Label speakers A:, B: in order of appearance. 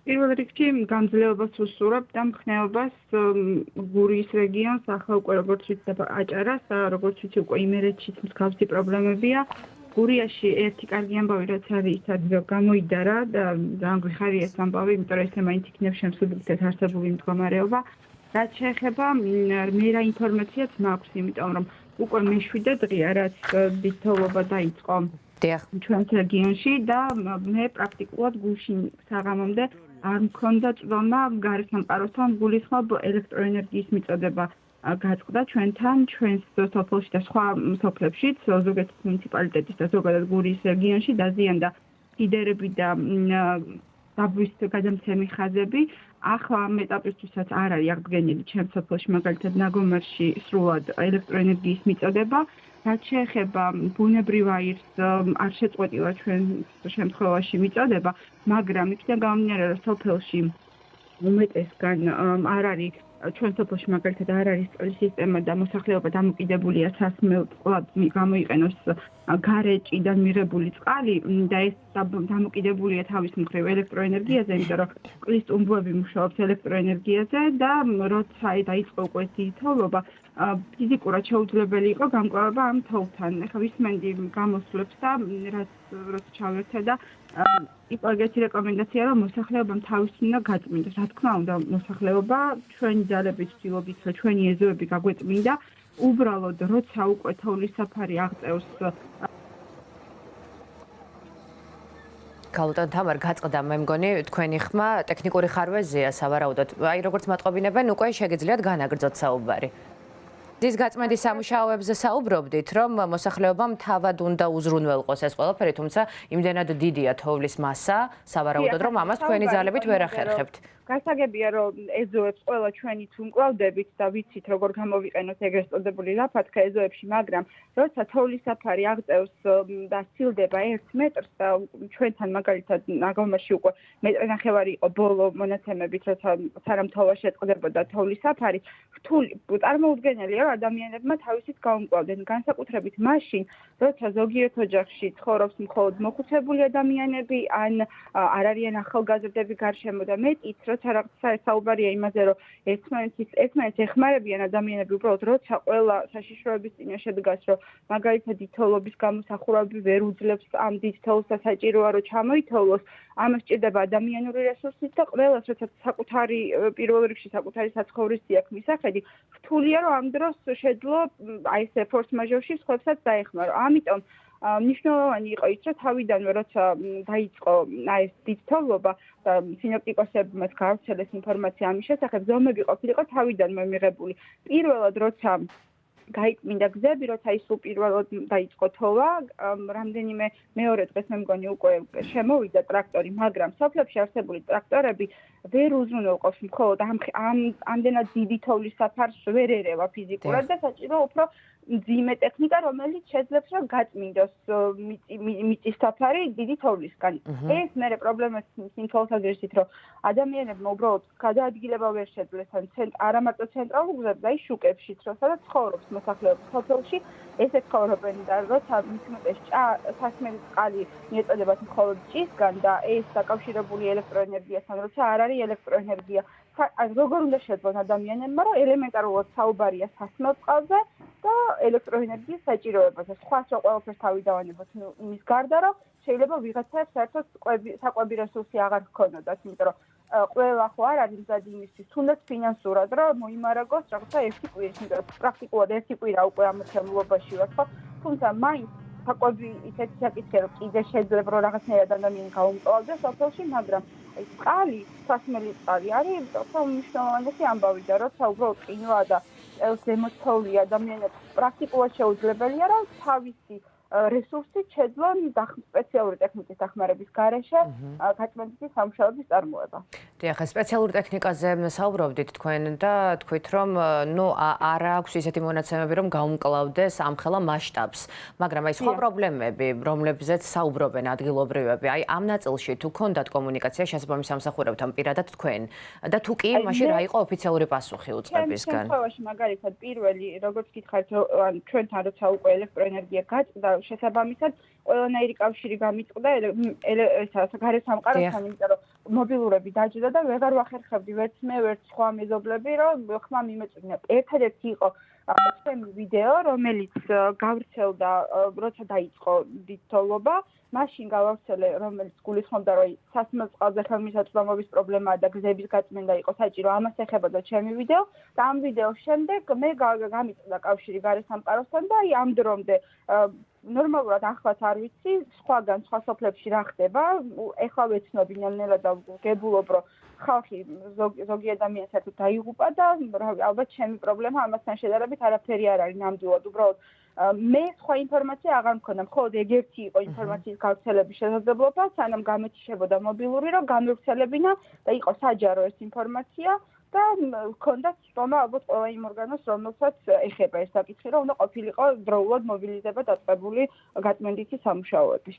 A: პირველ რიგში გამძლეობას უსურვებ და მხნეობას გურიის რეგიონს ახლა უკვე როგორც ვიცი აჭარას და როგორც ვიცი უკვე იმერეთშიც მსგავსი პრობლემებია. გურიაში ერთი კარგი ამბავი რაც არის ის არის რომ გამოიდარა და ძალიან გვიხარია ეს ამბავი, იმიტომ რომ ესე მაინც იქნებ შემსუბუქად არსებული მდგომარეობა. რაც შეეხება მე რა ინფორმაციაც მაქვს, იმიტომ რომ უკვე მე-7 დღეა რაც დიდთოვლობა დაიწყო ჩვენს რეგიონში და მე პრაქტიკულად გუშინ საღამომდე არ მქონდა წვდომა გარესამყაროსთან გულისხმობ ელექტროენერგიის მიწოდება გაწყდა ჩვენთან, ჩვენს სოფელში და სხვა სოფლებშიც, ზოგადად მუნიციპალიტეტის და ზოგადად გურიის რეგიონში დაზიანდა კიდერები და დაბვის გადამცემი ხაზები. ახლა ამ ეტაპისთვისაც არ არის აღდგენილი ჩემს სოფელში, მაგალითად ნაგომარში სრულად ელექტროენერგიის მიწოდება. რაც შეეხება ბუნებრივ აირს არ შეწყვეტილა ჩვენ შემთხვევაში მიწოდება, მაგრამ იქიდან გამომდინარე, რომ სოფელში უმეტესგან არ არის ჩვენ სოფელში მაგალითად არ არის წყლის სისტემა და მოსახლეობა დამოკიდებულია სასმელად გამოიყენოს გარეჭიდან მიღებული წყალი და ეს დამოკიდებულია თავის მხრივ ელექტროენერგიაზე, იმიტომ რომ წყლის ტუმბოები მუშაობს ელექტროენერგიაზე და როცა დაიწყო უკვე ეს თოვლობა ფიზიკურად შეუძლებელი იყო გამკლავება ამ თოვლთან. ეხლა ვისმენდი გამოსვლებს და რაც ჩავერთე და იყო ეგეთი რეკომენდაცია, რომ მოსახლეობამ თავის უნდა გაწმინდეს. რა თქმა უნდა, მოსახლეობა ჩვენი ძალების ცდილობით, რომ ჩვენი ეზოები გაგვეწმინდა, უბრალოდ როცა უკვე თოვლის საფარი აღწევს
B: ქალბატონ თამარ გაწყდა მე მგონი თქვენი ხმა ტექნიკური ხარვეზია სავარაუდოდ. აი როგორც მატყობინებენ, უკვე შეგიძლიათ განაგრძოთ საუბარი. დის გაწმენდის სამუშაოებზე საუბრობდით, რომ მოსახლეობამ თავად უნდა უზრუნველყოს ეს ყველაფერი, თუმცა იმდენად დიდია თოვლის მასა, სავარაუდოდ რომ ამას თქვენი ძალებით ვერ ახერხებთ.
A: გასაგებია, რომ ეზოებს ყველა ჩვენით უმკლავდებით და ვიცით, როგორ გამოვიყენოთ ეგრეთ წოდებული ლაფათქა ეზოებში, მაგრამ როცა თოვლის საფარი აღწევს და სცილდება 1 მეტრს და ჩვენთან მაგალითად ნაგომარში უკვე 1.5 მეტრი იყო ბოლო მონაცემებით, როცა სანამ თოვა შეწყდებოდა თოვლის საფარი, რთული წარმოუდგენელია, რომ ადამიანებმა თავისით გაუმკლავდნენ, განსაკუთრებით მაშინ, როცა ზოგიერთ ოჯახში ცხოვრობს მხოლოდ მოხუცებული ადამიანები, ან არ არიან ახალგაზრდები გარშემო და მეტიც როცა რაღაცა საუბარია იმაზე, რომ ერთმანეთს ეხმარებიან ადამიანები, უბრალოდ როცა ყველა საშიშროების წინაშე დგას, რომ მაგალითად თოვლობის გამოსახურავი ვერ უძლებს ამ დიდ თოვლს და საჭიროა, რომ ჩამოითოვლოს, ამას სჭირდება ადამიანური რესურსით და ყველას, როცა საკუთარი პირველ რიგში საკუთარი საცხოვრისი აქვს მისახედი, რთულია, რომ ამ დროს შეძლო აი ეს ფორს მაჟორში სხვებსაც დაეხმარო. ამიტომ მნიშვნელოვანი იყო ის, რომ თავიდანვე როცა დაიწყო აი ეს დიდ თოვლობა და სინოპტიკოსებმა გაავრცელეს ინფორმაცია ამის შესახებ, ზომები ყოფილიყო თავიდანვე მიღებული. პირველად როცა გაიწმინდა გზები, როცა ის უპირველად დაიწყო თოვა, რამდენიმე მეორე დღეს მე მგონი უკვე შემოვიდა ტრაქტორი, მაგრამ სოფლებში არსებული ტრაქტორები ვერ უზრუნველყოფს მხოლოდ ამდენად დიდი თოვლის საფარს ვერ ერევა ფიზიკურად და საჭირო უფრო მძიმე ტექნიკა, რომელიც შეძლებს რომ გაწმინდოს მიწის საფარი დიდი თოვლისგან. ეს მერე პრობლემას იმ თვალსაზრისით, რომ ადამიანებმა უბრალოდ გადაადგილება ვერ შეძლეს არა მარტო ცენტრალურ გზებზე, აი შუკებშიც, სადაც ცხოვრობს მოსახლეობა სოფელში, ესე ცხოვრობენ და როცა მისმოწეს სასმელი წყალი მიეწოდებათ მხოლოდ ჭისგან და ეს დაკავშირებული ელექტროენერგიასთან, როცა არ არის ელექტროენერგია, როგორ უნდა შეძლონ ადამიანებმა, რომ ელემენტარულად საუბარია სასმელ წყალზე და ელექტროენერგიის საჭიროებაზე. სხვას რა ყველაფერს თავი დავანებოთ იმის გარდა, რომ შეიძლება ვიღაცებს საერთოდ საკვები რესურსი აღარ ჰქონოდათ, იმიტომ რომ ყველა ხო არ არის მზად იმისთვის, თუნდაც ფინანსურად, რომ მოიმარაგოს რაღაცა ერთი კვირის, იმიტომ რომ პრაქტიკულად ერთი კვირა უკვე ამოცემულობაში ვარ, ხო? თუმცა მაინც საკვები ისეთი საკითხია, რომ კიდე შეიძლება რომ რაღაცნაირად ადამიანი გაუმკლავდეს სოფელში, მაგრამ აი წყალი, სასმელი წყალი არის უმნიშვნელოვანესი ამბავი და როცა უბრალოდ ყინვა და ზემოთოვლი ადამიანებს პრაქტიკულად შეუძლებელია, რომ თავისი რესურსით შეძლონ სპეციალური ტექნიკის დახმარების გარეშე გაწმენდის სამუშაოების წარმოება.
B: დიახ, სპეციალურ ტექნიკაზე საუბრობდით თქვენ და თქვით, რომ არ აქვს ისეთი მონაცემები, რომ გაუმკლავდეს ამხელა მასშტაბს, მაგრამ აი სხვა პრობლემები, რომლებზეც საუბრობენ ადგილობრივები, აი ამ ნაწილში თუ ქონდათ კომუნიკაცია შესაბამის სამსახურებთან პირადად თქვენ და თუ კი, მაშინ რა იყო ოფიციალური პასუხი უწყებისგან?
A: შემთხვევაში მაგალითად პირველი, როგორც გითხარით, ჩვენთან როცა უკვე ელექტროენერგია გაწყდა, შესაბამისად ყველანაირი კავშირი გამიწყდა გარესამყაროსთან, იმიტომ რომ მობილურები დაჯდა და ვეღარ ვახერხებდი ვერც მე, ვერც სხვა მეზობლები, რომ ხმა მიმეწვინა. ერთადერთი იყო ჩემი ვიდეო, რომელიც გავრცელდა, როცა დაიწყო დიდთოვლობა, მაშინ გავავრცელე, რომელიც გულისხმობდა, რომ სასმელ წყალზე ხელმისაწვდომობის პრობლემაა და გზების გაწმენდა იყო საჭირო, ამას ეხებოდა ჩემი ვიდეო და ამ ვიდეოს შემდეგ მე გამიწვდა კავშირი გარესამყაროსთან და აი ამ დრომდე ნორმალურად ახლაც არ ვიცი, სხვაგან სხვა სოფლებში რა ხდება, ეხლა ვეცნობ ნელ-ნელა და გებულობ, რომ ხალხი ზოგი ადამიანს ერთად დაიღუპა და ალბათ ჩემი პრობლემა ამასთან შედარებით არაფერი არ არის ნამდვილად, უბრალოდ მე სხვა ინფორმაცია აღარ მქონდა, მხოლოდ ეგერთი იყო ინფორმაციის გავრცელების შესაძლებლობა, სანამ გამეთიშებოდა მობილური, რომ გამევრცელებინა და იყო საჯარო ეს ინფორმაცია და ჰქონდათ სიტყვა ალბათ ყველა იმ ორგანოს, რომელსაც ეხება ეს საკითხი, რომ უნდა ყოფილიყო დროულად მობილიზება დაწყებული გაწმენდითი სამუშაოების.